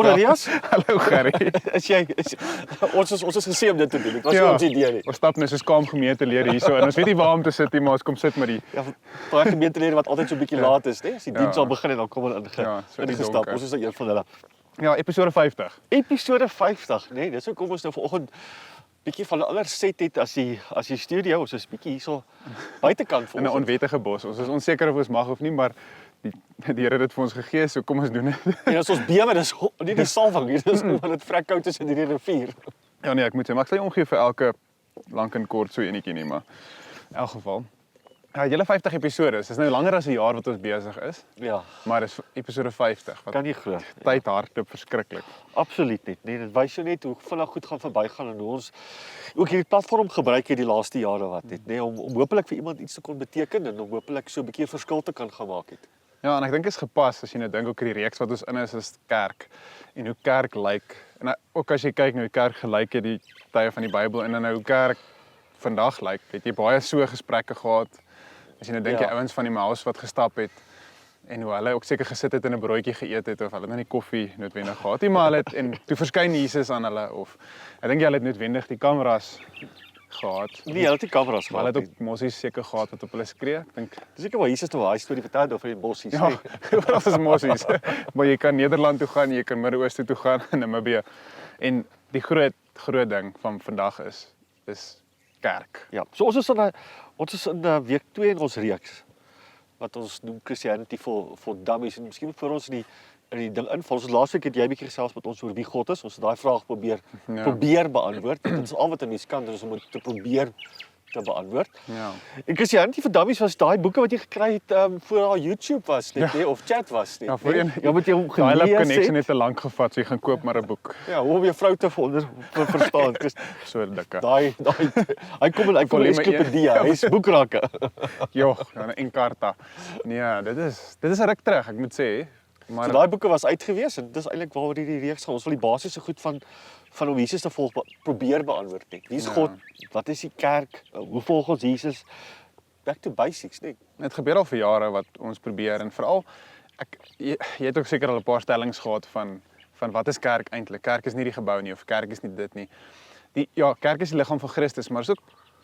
Rias? Hallo Gerrie. Ons is gesê om dit te doen. Dit was nie ons idee nie. Ons stap nou so skaam gemeenteleer hierso en ons weet nie waar om te sit nie, maar ons kom sit met die Ja, baie gemeentelede wat altyd so 'n bietjie laat is, né? As die diens al begin en dan kom hulle ingestap. donker. Ons is nou een van hulle. Ja, episode 50. Episode 50, né? Dis hoekom ons nou vanoggend bietjie van 'n ander set het as die studio. Ons is bietjie hierso buitekant In 'n onwettige bos. Ons is onseker of ons mag of nie, maar die Here het dit vir ons gegee, so kom ons doen dit. En as ons bewe, dis nie die salwing nie, dis omdat dit vrek koud is in hierdie rivier. Ja nee, ek moet sê, maar ek sal nie omgee vir elke lank en kort so enetjie nie, maar in elk geval. Ja, julle 50 episode. Dis nou langer as 'n jaar wat ons besig is, Ja, maar dis episode 50. Wat kan nie glo. tyd hardloop verskriklik. Absoluut nie. Nee, dit wys jou net hoe vinnig goed gaan verbygaan en hoe ons ook hierdie platform gebruik het die laaste jare wat het, nê, om hopelik vir iemand iets te kon beteken en om hopelik so 'n bietjie 'n verskil te kan gemaak het. Ja, en ek dink is gepas as jy nou dink ook die reeks wat ons in is kerk en hoe kerk lyk. En ook as jy kyk na hoe kerk gelyk het die tye van die Bybel en dan nou hoe kerk vandag lyk, het jy baie so gesprekke gehad. As jy nou dink die ouens van die Emmaus wat gestap het en hoe hulle ook seker gesit het en 'n broodjie geëet het of hulle het nou nie koffie noodwendig gehad nie, maar hulle het en toe verskyn Jesus aan hulle of ek dink hulle het noodwendig die kameras gehad. Nee, hulle het nie kameras Maar hulle gehad het ook mossies seker gehad wat op hulle skree. Ek dink Dis seker waar Jesus toe daai storie vertel het oor die bossies. ja, oral is mossies. Maar jy kan Nederland toe gaan, jy kan Midde-Ooste toe gaan, Namibië. En die groot ding van vandag is kerk. Ja, so ons is in week 2 in ons reeks wat ons noem Christianity for Dummies en miskien voor ons in die ding inval. Ons laasweek het jy 'n bietjie gesels met ons oor wie God is. Ons het daai vraag probeer beantwoord. Dit is al wat 'n mens kan, dus om dit te probeer te beantwoord. Ja. En Christianity for Dummies was daai boeke wat jy gekry het voor daar YouTube was net, nee, of chat was net. Ja, voorheen. Ja, moet jy hom Daai Lab gelees Connection het. het te lank gevat, so jy gaan koop maar 'n boek. Ja, hoe om jou vrou te verstaan. So dikke. Hy kom in Volume ensiklopedia, een. hy's boekrakke. Jo, dan 'n Encarta. Nee, dit is 'n ruk terug, ek moet sê. Maar So daai boeke was uit gewees en dis eintlik waaroor hierdie reeks gaan. Ons wil die basiese goed van om Jesus te volg probeer beantwoord net. Wie is God? Wat is die kerk? Hoe volg ons Jesus? Back to basics, net. dit gebeur al vir jare wat ons probeer en veral jy het ook seker al 'n paar stellings gehad van wat is kerk eintlik? Kerk is nie die gebou nie of kerk is nie dit nie. Kerk is die liggaam van Christus, maar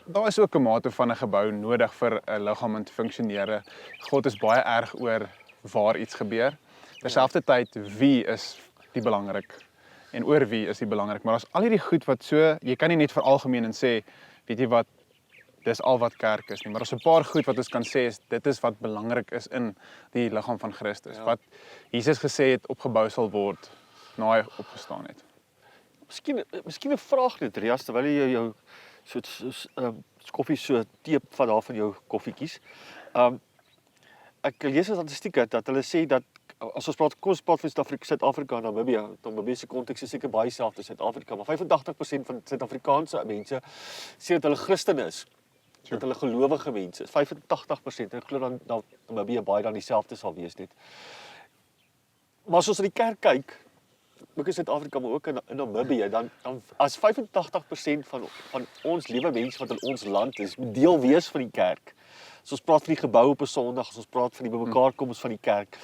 daar is ook 'n mate van 'n gebou nodig vir 'n liggaam om te funksioneer. God is baie erg oor waar iets gebeur. Terselfdertyd wie is die belangrik en oor wie is die belangrik, maar as al hierdie goed wat so, jy kan nie net veralgemeen en sê, weet jy wat, dis al wat kerk is nie, maar daar's 'n paar goed wat ons kan sê is dit is wat belangrik is in die liggaam van Christus, wat Jesus gesê het opgebou sal word na hy opgestaan het. Miskien 'n vraag net, Rias, terwyl jy jou koffie so teep van daar van jou koffietjies. Ek lees 'n statistiek dat hulle sê dat as ons praat van Suid-Afrika en Namibië se konteks is seker baie dieselfde Suid-Afrika, maar 85% van Suid-Afrikaanse mense sê dat hulle Christene is. Dat hulle gelowige mense is. 85% en ek glo dan Namibië baie dan dieselfde sal wees net. Maar as ons na die kerk kyk, ook in Suid-Afrika maar ook in Namibië, dan as 85% van ons liewe mense wat in ons land is, moet deel wees van die kerk. As ons praat van die gebou op 'n Sondag, as ons praat van die bymekaarkoms van die kerk,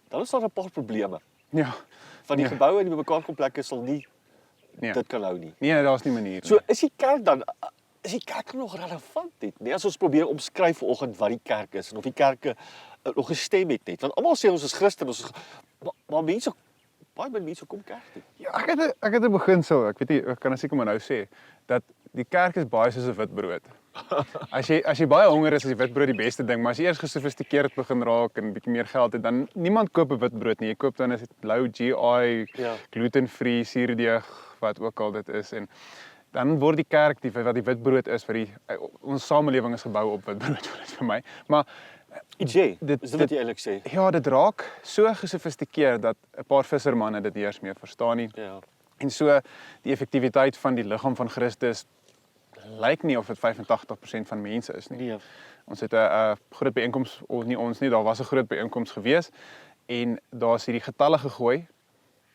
dan is daar 'n paar probleme. Ja. Van die geboue en die bymekaarkomplekke sal nie dit kan hou nie. Nee, daar's nie manier nie. So is die kerk nog relevant net? Nee, as ons probeer omskryf vanoggend wat die kerk is en of die kerke nog gestem het net. Want almal sê ons is Christen, maar baie mense kom kerk toe. Ja, ek het 'n beginsel, ek weet nie, ek kan seker maar nou sê, dat die kerk is baie soos 'n witbrood. As jy baie honger is, is die witbrood die beste ding, maar as jy eers gesofistikeerd begin raak en bietjie meer geld het, dan niemand koop 'n witbrood nie. Jy koop dan is dit low GI, gluten-free, suurdeeg, wat ook al dit is en dan word die kerk wat die witbrood is vir ons samelewing is gebou op witbrood vir my. Maar is dit wat jy eintlik sê? Ja, dit raak so gesofistikeerd dat 'n paar vissermanne dit eers meer verstaan nie. Ja. En so die effektiwiteit van die liggaam van Christus lyk nie of dit 85% van mense is nie. Nee. Ons het 'n groot byeenkoms, of nie ons nie, daar was 'n groot byeenkoms gewees en daar's hierdie getalle gegooi.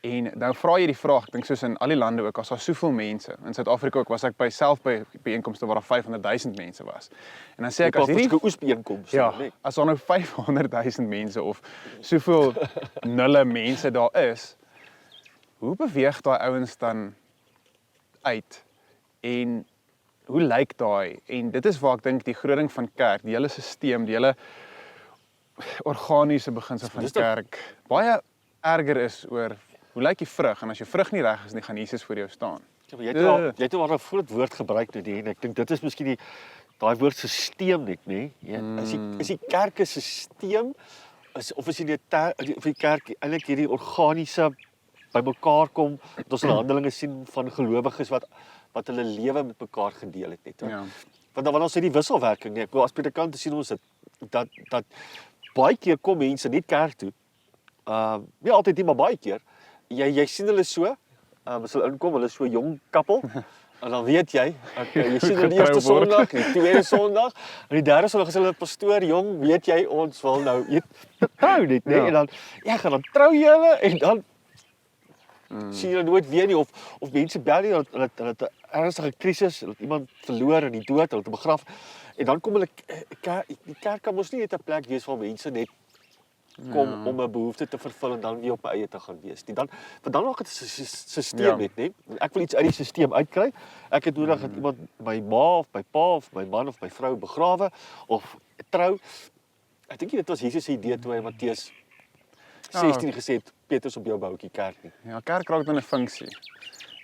En nou vra jy die vraag, ek dink soos in al die lande ook, as daar soveel mense, in Suid-Afrika ook was ek by byeenkomste waar daar 500,000 mense was. En dan sê ek as hierdie oesbyeenkomste, as daar nou 500,000 mense of soveel nulle mense daar is, hoe beweeg daai ouens dan uit en hoe lyk daai? En dit is waar ek dink die groot ding van kerk, die hele stelsel, die hele organiese beginsel van Dis dan- kerk baie erger is oor hoe lyk die vrug en as jou vrug nie reg is nie, gaan Jesus voor jou staan. Ja, maar jy het al 'n groot woord gebruik nou die en ek dink dit is miskien daai woord stelsel net, nê? Ja, is die kerk 'n stelsel of is die of die kerk eintlik hierdie organiese bymekaar kom dat ons handelinge sien van gelowiges wat hulle lewe met mekaar gedeel het net. Ja. Want ons het die wisselwerking nie. Ek wil as predikante sien ons dit dat baie keer kom mense nie kerk toe. Nie altyd nie, maar baie keer. Jy sien hulle so, as hulle inkom, hulle is so 'n jong koppel. En dan weet jy sien hulle die eerste Getrouw word. Sondag, die tweede Sondag, en die derde Sondag is hulle pastoor jong, weet jy ons wil nou trou net, nee, Ja. en dan gaan dan trou jy hulle en dan sien jy nooit weer nie of mense bel nie, hulle het 'n ernstige krisis, hulle het iemand verloor in die dood, hulle het begraf en dan kom hulle die kerk kan mos nie net 'n plek wees waar mense net kom om 'n behoefte te vervul en dan weer op my eie te gaan wees. Dan raak dit 'n stelsel net, né? Ek wil iets uit die stelsel uitkry. Ek het nodig dat iemand my ma of my pa of my man of my vrou begrawe of trou. Ek dink dit was Jesus se idee toe hy in Matteus 16 gesê het Petrus op jou boutjie kerk nie. Ja, kerk raak dan 'n funksie.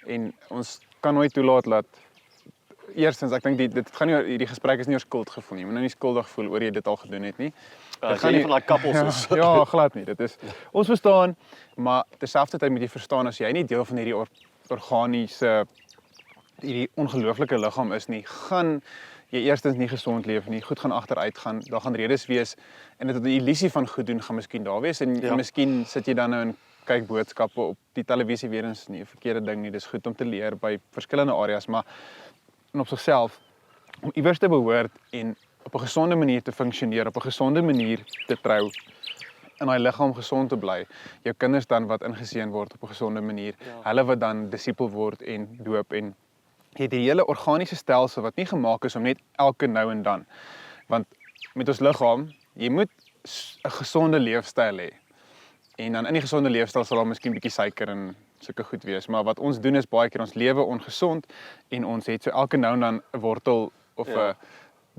En ons kan nooit toelaat dat eerstens ek dink dit gaan nie hierdie gesprek is nie oor skuldgevoel nie. Jy moet nou nie skuldig voel oor jy dit al gedoen het nie. Dit gaan nie van daai kappels is. Ja, glad nie. Dit is ons verstaan, maar terselfdertyd moet jy verstaan as jy nie deel van hierdie organiese hierdie ongelooflike liggaam is nie, gaan jy eerstens nie gesond leef nie, goed gaan agteruit gaan, daar gaan redes wees en dit 'n illusie van goed doen gaan miskien daar wees en miskien sit jy dan nou en kyk boodskappe op die televisie weer eens nie 'n verkeerde ding nie. Dis goed om te leer by verskillende areas, maar en op sigself om iewers te behoort en op 'n gesonde manier te funksioneer, op 'n gesonde manier te trou in daai liggaam gesond te bly. Jou kinders dan wat ingeseën word op 'n gesonde manier, hulle wat dan disipel word en doop en jy het die hele organiese stelsel wat nie gemaak is om net elke nou en dan. Want met ons liggaam, jy moet 'n gesonde leefstyl hê. En dan in die gesonde leefstyl sal daar miskien bietjie suiker en sulke goed wees, maar wat ons doen is baie keer ons lewe ongesond en ons het so elke nou en dan 'n wortel of 'n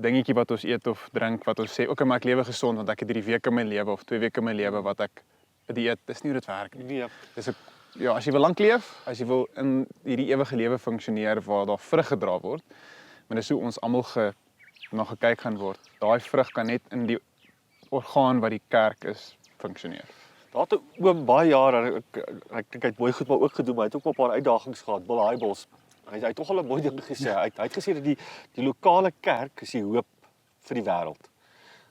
dingetjie wat ons eet of drink wat ons sê, okay, maar ek lewe gesond want ek het hierdie week in my lewe of 2 weke in my lewe wat ek 'n dieet, dis nie hoe dit werk nie. Nee. Dis 'n as jy wil lank leef, as jy wil in hierdie ewige lewe funksioneer waar daar vrug gedra word, maar dis hoe ons almal na gekyk gaan word. Daai vrug kan net in die orgaan wat die kerk is funksioneer. Daar het 'n oom baie jare, ek dink hy het mooi goed maar ook gedoen, maar hy het ook 'n paar uitdagings gehad, Bill Hybels. Hy het tog al 'n mooi ding gesê. Hy het gesê dat die lokale kerk is die hoop vir die wêreld.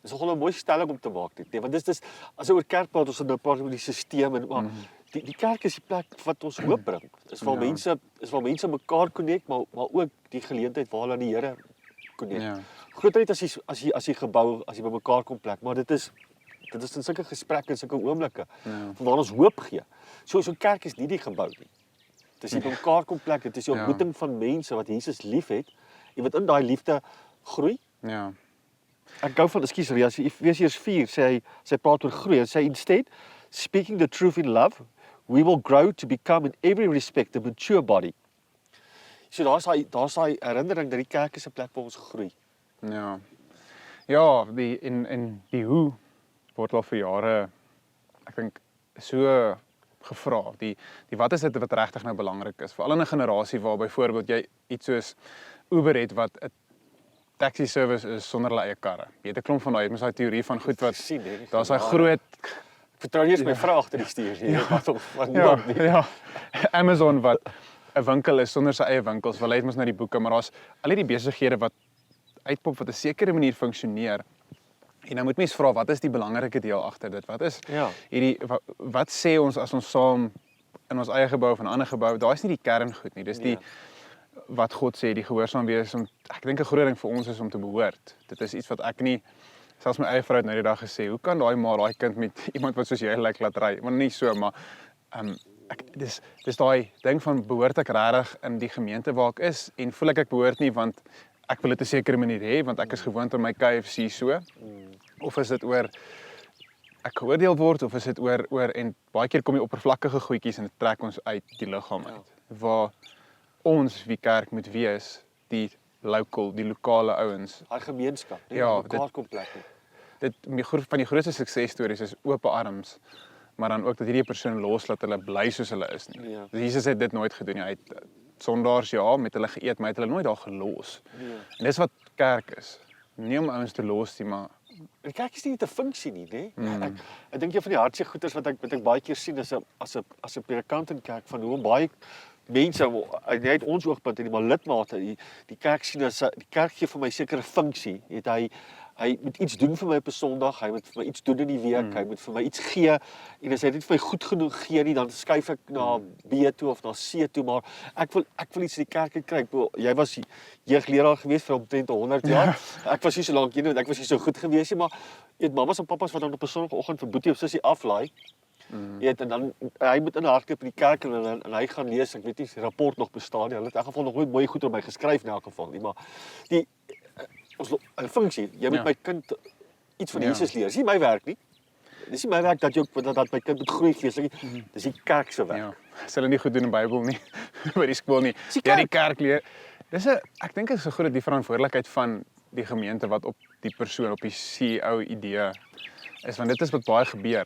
Dis nogal 'n mooi stelling om te maak dit, nee, want dis as oor kerk praat ons nou praat oor die stelsel en maar die kerk is die plek wat ons hoop bring. Dis waar mense mekaar connect, maar ook die geleentheid waar hulle aan die Here connect. Ja. Groter net as die gebou, as jy by mekaar kom plek, maar dit is in sulke gesprekke en sulke oomblikke waar ons hoop gee. So 'n kerk is nie die gebou nie. Dit is die mekaar kom plek, dit is die ontmoeting van mense wat Jesus liefhet en wat in daai liefde groei. Ja. Ek gou van, ekskuus, as Efesiërs 4 sy praat oor groei en sê instead speaking the truth in love, we will grow to become in every respect a mature body. So daar's daai herinnering dat die kerk is 'n plek waar ons groei. Ja. Ja, die en die hoe word al vir jare ek dink so gevra. Die wat is dit wat regtig nou belangrik is? Veral in 'n generasie waar byvoorbeeld jy iets soos Uber het wat 'n taxi service is sonder hulle eie karre. Jy het 'n klomp van daai, mens daai teorie van goed wat daar's daai groot Ek vertrou nie eens my vrou agter die stuur nie. Ja. Amazon wat 'n winkel is sonder sy eie winkels, wel hy het mos nou die boeke, maar daar's al hierdie besighede wat uitpop wat 'n sekere manier funksioneer. En nou moet mens vra, wat is die belangrike deel agter dit? Wat is hierdie wat sê ons as ons saam in ons eie gebou of 'n ander gebou? Daar is nie die kerngoed nie. Dis die wat God sê, die gehoorsaam wees om ek dink 'n groot ding vir ons is om te behoort. Dit is iets wat ek nie selfs my eie vrou het nou die dag gesê, hoe kan daai kind met iemand wat soos jy lyk laat ry? Maar nie so, maar dis daai ding van behoort ek regtig in die gemeente waar ek is en voel ek behoort nie want ek wil dit 'n sekere manier hê want ek is gewoond aan my KFC so. Of is dit oor ek geoordeel word of is dit oor en baie keer kom die oppervlakkige goedjies en dit trek ons uit die liggaam uit. Waar ons wie kerk moet wees, die lokale ouens. Haar gemeenskap, nee, Ja, mekaar kom plek nie. Van die grootste suksesstories is oop arms, maar dan ook dat hierdie persoon loslaat hulle bly soos hulle is nie. Ja. Dus Jesus het dit nooit gedoen nie. Hy het sondaars ja, met hulle geëet, maar hy het hulle nooit daar gelos. Nee. En dis wat kerk is. Nie om ouens te los nie, maar En die kerk is nie net 'n funksie nie, né? Ek dink een van die hartseer goeters wat ek baie keer sien as 'n predikant in kerk van hoe baie mense uit ons oogpunt en die maar lidmate die kerk sien as die kerk gee vir my sekere funksie. Hy moet iets doen vir my op 'n Sondag, hy moet vir my iets doen in die week, hy moet vir my iets gee en as hy dit vir my goed genoeg gee nie, dan skuif ek na B toe of na C toe, maar ek wil iets in die kerk kry. Jy was jeugleraar gewees vir omtrent 100 jaar. Ek was nie so lank hier nie, want ek was nie so goed gewees nie, maar jy het mammas en pappas wat dan op 'n Sondagoggend vir boetie of sussie aflaai. Jy weet, en dan hy moet in hardloop in die kerk en hy gaan lees, ek weet nie, die rapport nog bestaan nie. Hulle het in elk geval nog nooit mooi goed oor my geskryf in elk geval nie, maar die ons 'n funksie. Jy moet my kind iets van Jesus leer. Dis nie my werk nie. Dis nie my werk dat my kind moet groei geestelik. Dis die kerk se werk. ja, as hulle nie goed doen in Bybel nie, by die skool nie. Dis die Ja, die kerk leer. Ek dink dit is 'n groot die verantwoordelikheid van die gemeente wat op die persoon, op die CEO idee is, want dit is wat baie gebeur.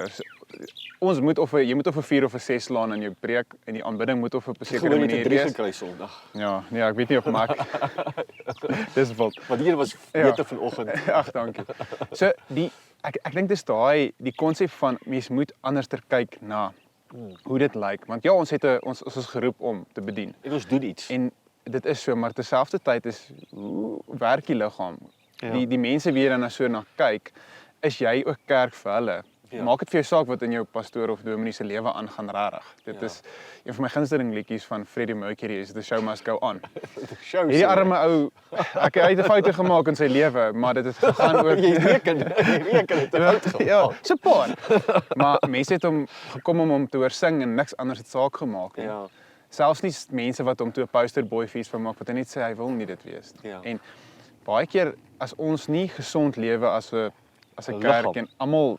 Ons moet jy moet of 'n 4 of 'n 6 slaan in jou preek en die aanbidding moet of op 'n sekere Gewoon met 'n manier 3 wees. gekry Sondag. Ja, nee, ek weet nie of maak. Dis wat. Want hier was wete vanoggend. Ag, dankie. So ek dink dis die konsep van mens moet anderster kyk na hoe dit lyk, want ja, ons is geroep om te bedien. En ons doen iets. En dit is so, maar terselfdertyd is hoe werk die liggaam? Ja. Die mense wie jy dan so na kyk, is jy ook kerk vir hulle? Ja. Maak dit vir jou saak wat in jou pastoor of dominee se lewe aangaan regtig. Dit is een van my gunsteling liedjies van Freddie Mercury is The Show Must Go On. Hierdie arme ou, hy het 'n foute gemaak in sy lewe, maar dit het gegaan oor jy reken het 'n fout gemaak. ja, so paar. Maar mense het hom gekom om hom te hoor sing en niks anders het saak gemaak nie. Ja. Selfs nie mense wat hom toe 'n posterboy fees van maak wat hy net sê hy wil nie dit wees nie. Ja. En baie keer as ons nie gesond lewe as 'n Liggaam. kerk en almal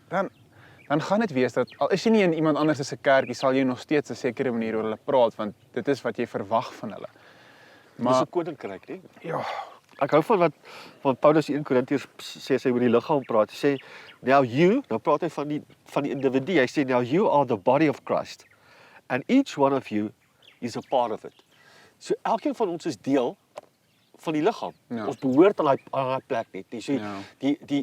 dan gaan dit wees dat al is jy nie in iemand anders se kerkie sal jy nog steeds 'n sekere manier oor hulle praat want dit is wat jy verwag van hulle. Dis Maar 'n koninkryk, né? ja, Ek hou van wat Paulus in 1 Korintiërs sê as hy oor die liggaam praat. Hy sê nou praat hy van die individu. Hy sê now you are the body of Christ and each one of you is a part of it. So elkeen van ons is deel van die liggaam. Ja. Ons behoort aan daai plek net. So, Ja.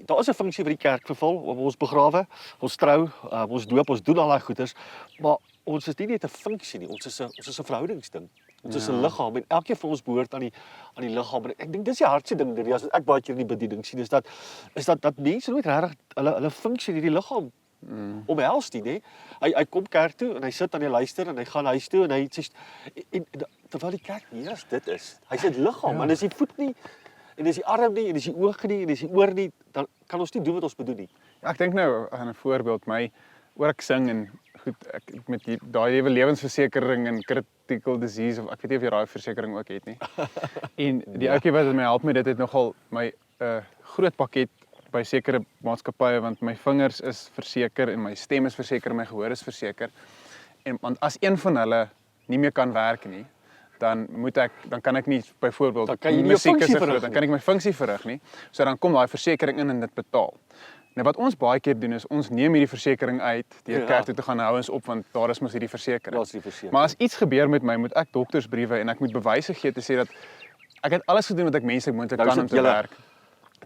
daar is 'n funksie vir die kerk vervul, ons begrawe, ons trou, ons doop, ons doen al daai goeders, maar ons is nie net 'n funksie nie, ons is 'n verhoudingsding. Ons is 'n liggaam en elkeen van ons behoort aan die liggaam. En ek dink dis die hardste ding dit as ek baie keer in die bediening sien is dat mense nooit regtig hulle funksie in hierdie liggaam omhels nie, nê? Hy kom kerk toe en hy sit en hy luister en hy gaan huis toe en hy sê terwyl die kerk nie as dit is. Hy sê liggaam, en dis die voet nie en dis die arm nie en dis die oog nie en dis die oor nie, dan kan ons nie doen wat ons bedoel nie. Ja, ek dink nou aan 'n voorbeeld oor ek sing en goed, ek met daai lewensversekering en critical disease of ek weet nie of jy daai versekering ook het nie. En die ouetjie wat my help met dit het nogal my groot pakket by sekere maatskappye want my vingers is verseker en my stem is verseker en my gehoor is verseker. En want as een van hulle nie meer kan werk nie, dan kan ek nie byvoorbeeld Dan kan jy nie jou funksie verrig dan kan ek my funksie verrig nie. So dan kom daai versekering in en dit betaal. Nou wat ons baie keer doen is ons neem hierdie versekering uit deur kerk toe te gaan hou ons op want daar is mos hierdie versekering. Daar's die versekering. Maar as iets gebeur met my, moet ek doktersbriewe en ek moet bewyse gee te sê dat ek het alles gedoen wat ek menslik moontlik Nou kan sit om te julle- werk.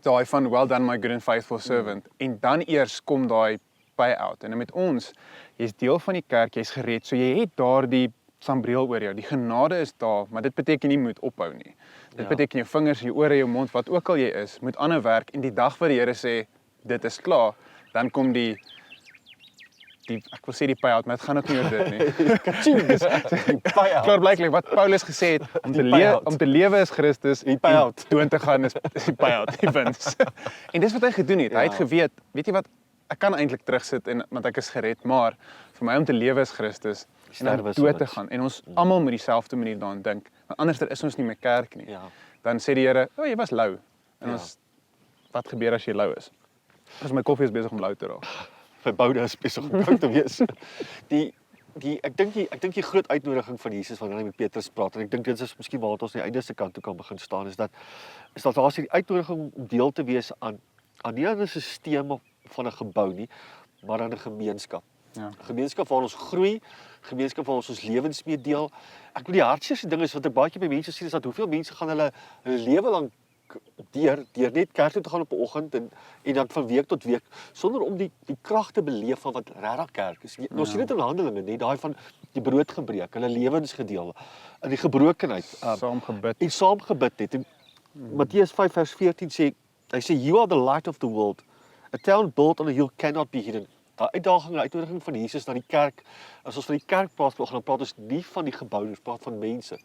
Daai van well done my good and faithful servant. En dan eers kom daai payout. En met ons, jy's deel van die kerk, jy's gered, so jy het daardie sambreel oor jou. Die genade is daar, maar dit beteken nie moet ophou nie. Dit beteken jou vingers, jou ore, jou mond, wat ook al jy is, moet aanhou werk en die dag wat die Here sê dit is klaar, dan kom die ek wil sê die payout, maar dit gaan ook nie oor dit nie. Katjing, dis die payout. Klaarblyklik wat Paulus gesê het, om te lewe is Christus, Die payout. en dood te gaan is die payout, die wins. En dis wat hy gedoen het. Hy het geweet, weet jy wat, ek kan eintlik terugsit en want ek is gered, maar vir my om te lewe is Christus en om Sterwe is dood te wins. gaan. En ons almal moet dieselfde manier daaraan dink. Want anders is ons nie meer kerk nie. Ja. Dan sê die Here, "O, jy was lou." En Ja. ons wat gebeur as jy lou is? As my koffie is besig om lou te raak. verboude is besig om koud te wees. Ek dink die groot uitnodiging van Jesus wanneer hy met Petrus praat, en ek dink dit is miskien waar ons aan die einde se kant toe kan begin staan, is dat daar is die uitnodiging om deel te wees aan nie aan 'n stelsel van 'n gebou nie, maar aan 'n gemeenskap. Ja. 'n Gemeenskap waar ons groei, gemeenskap waar ons lewens mee deel. Ek wil die hartseerste ding is wat ek baie keer by mense sien, is dat hoeveel mense gaan hulle lewe lank deur net kerk toe te gaan op 'n oggend en dan van week tot week sonder om die krag te beleef van wat regtig kerk is. Ons sien dit in Handelinge, net daai van die brood gebreek, hulle lewens gedeel in die gebrokenheid. Saam gebid. En saam gebid het. En Matteus 5 vers 14 sê, hy sê, "You are the light of the world. A town built on a hill cannot be hidden." Daai uitdaging en uitnodiging van Jesus na die kerk, as ons van die kerk praat vanoggend, dan praat ons nie van die gebou, ons praat van mense.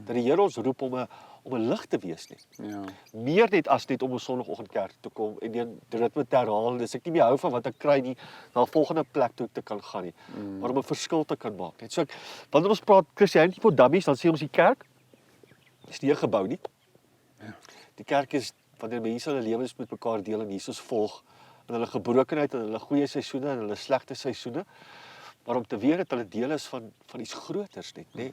Dat die Here ons roep om 'n lig te wees net. Ja. Meer net as net om 'n Sondagoggend kerk toe kom en dan dit met te herhaal, dis ek nie meer hou van wat ek kry nie, na 'n volgende plek toe ek te kan gaan nie, maar om 'n verskil te kan maak. Net so wanneer ons praat Christianity for Dummies, dan sê ons die kerk is nie 'n gebou nie. Die kerk is wanneer mense hulle lewens met mekaar deel en Jesus volg in hulle gebrokenheid en hulle goeie seisoene en hulle slegte seisoene, maar om te weet dat hulle deel is van iets groters net, nê.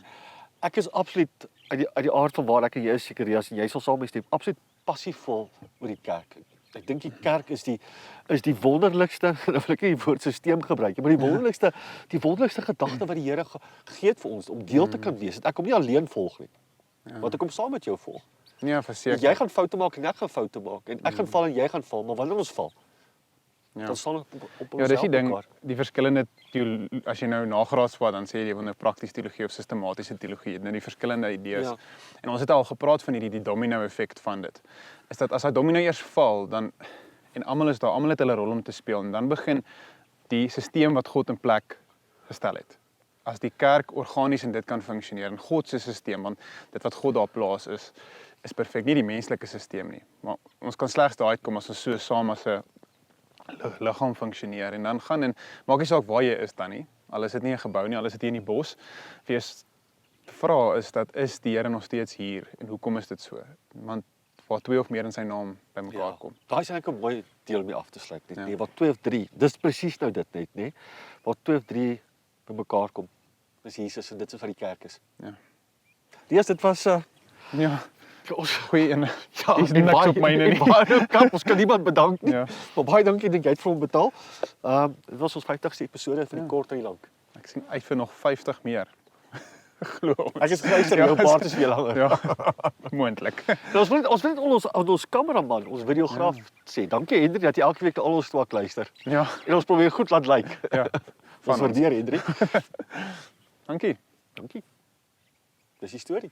Ek is absoluut uit die aard van waar ek en jy is seker en jy sal saam mee stem, absoluut passievol oor die kerk. Ek dink die kerk is die wonderlikste, nou wil ek nie die woord stelsel gebruik nie, maar die wonderlikste gedagte wat die Here gegee het vir ons om deel te kan wees. Dat ek hom nie alleen volg nie, want ek hom saam met jou volg. Ja, verseker. Jy gaan foute maak en ek gaan foute maak en ek gaan val en jy gaan val, maar wanneer ons val, dan sal ons op ons Ja, dis die ding, die verskillende as jy nou nagraadsvat, dan sê jy wil nou praktiese teologie of sistematiese teologie, nou die verskillende idees. Ja. En ons het al gepraat van die domino effek van dit. Is dat as daai domino eers val, dan en almal is daar, almal het hulle rol om te speel en dan begin die stelsel wat God in plek gestel het. As die kerk organies en dit kan funksioneer in God se stelsel, want dit wat God daar plaas is perfek, nie die menslike stelsel nie. Maar ons kan slegs daar uitkom as ons so saam as 'n liggaam funksioneer en dan gaan en maak nie saak waar jy is dan nie. Al is dit nie 'n gebou nie, al is dit hier in die bos. Wees vra is die Here nog steeds hier en hoekom is dit so? Want waar 2 of meer in sy naam bymekaar kom. Daai is eintlik 'n mooi deel om mee af te sluit net, Ja. nee, waar 2 of 3. Dis presies nou dit net, nê? Waar 2 of 3 bymekaar kom. Dis Jesus en dit is wat die kerk is. Ja. Lees, dit was Ja, ons goeie en ja, dis nie niks op myne nie. Baie kap, ons kan niemand bedank nie. Ja. Maar baie dankie dat jy het vir hom betaal. Dit was ons 50ste episode vir die kort en die lank. Ek sien uit vir nog 50 meer. Glo ons. Ek is geluister, jou baard is weer langer. Ja, moontlik. Nou, ons wil net ons kameraman, ons videograaf sê. Dankie Hendrik dat jy elke week al ons twak luister. Ja, En ons probeer goed laat lyk. ja. Ons waardeer Hendrik. Dankie. Dankie. Dis die storie.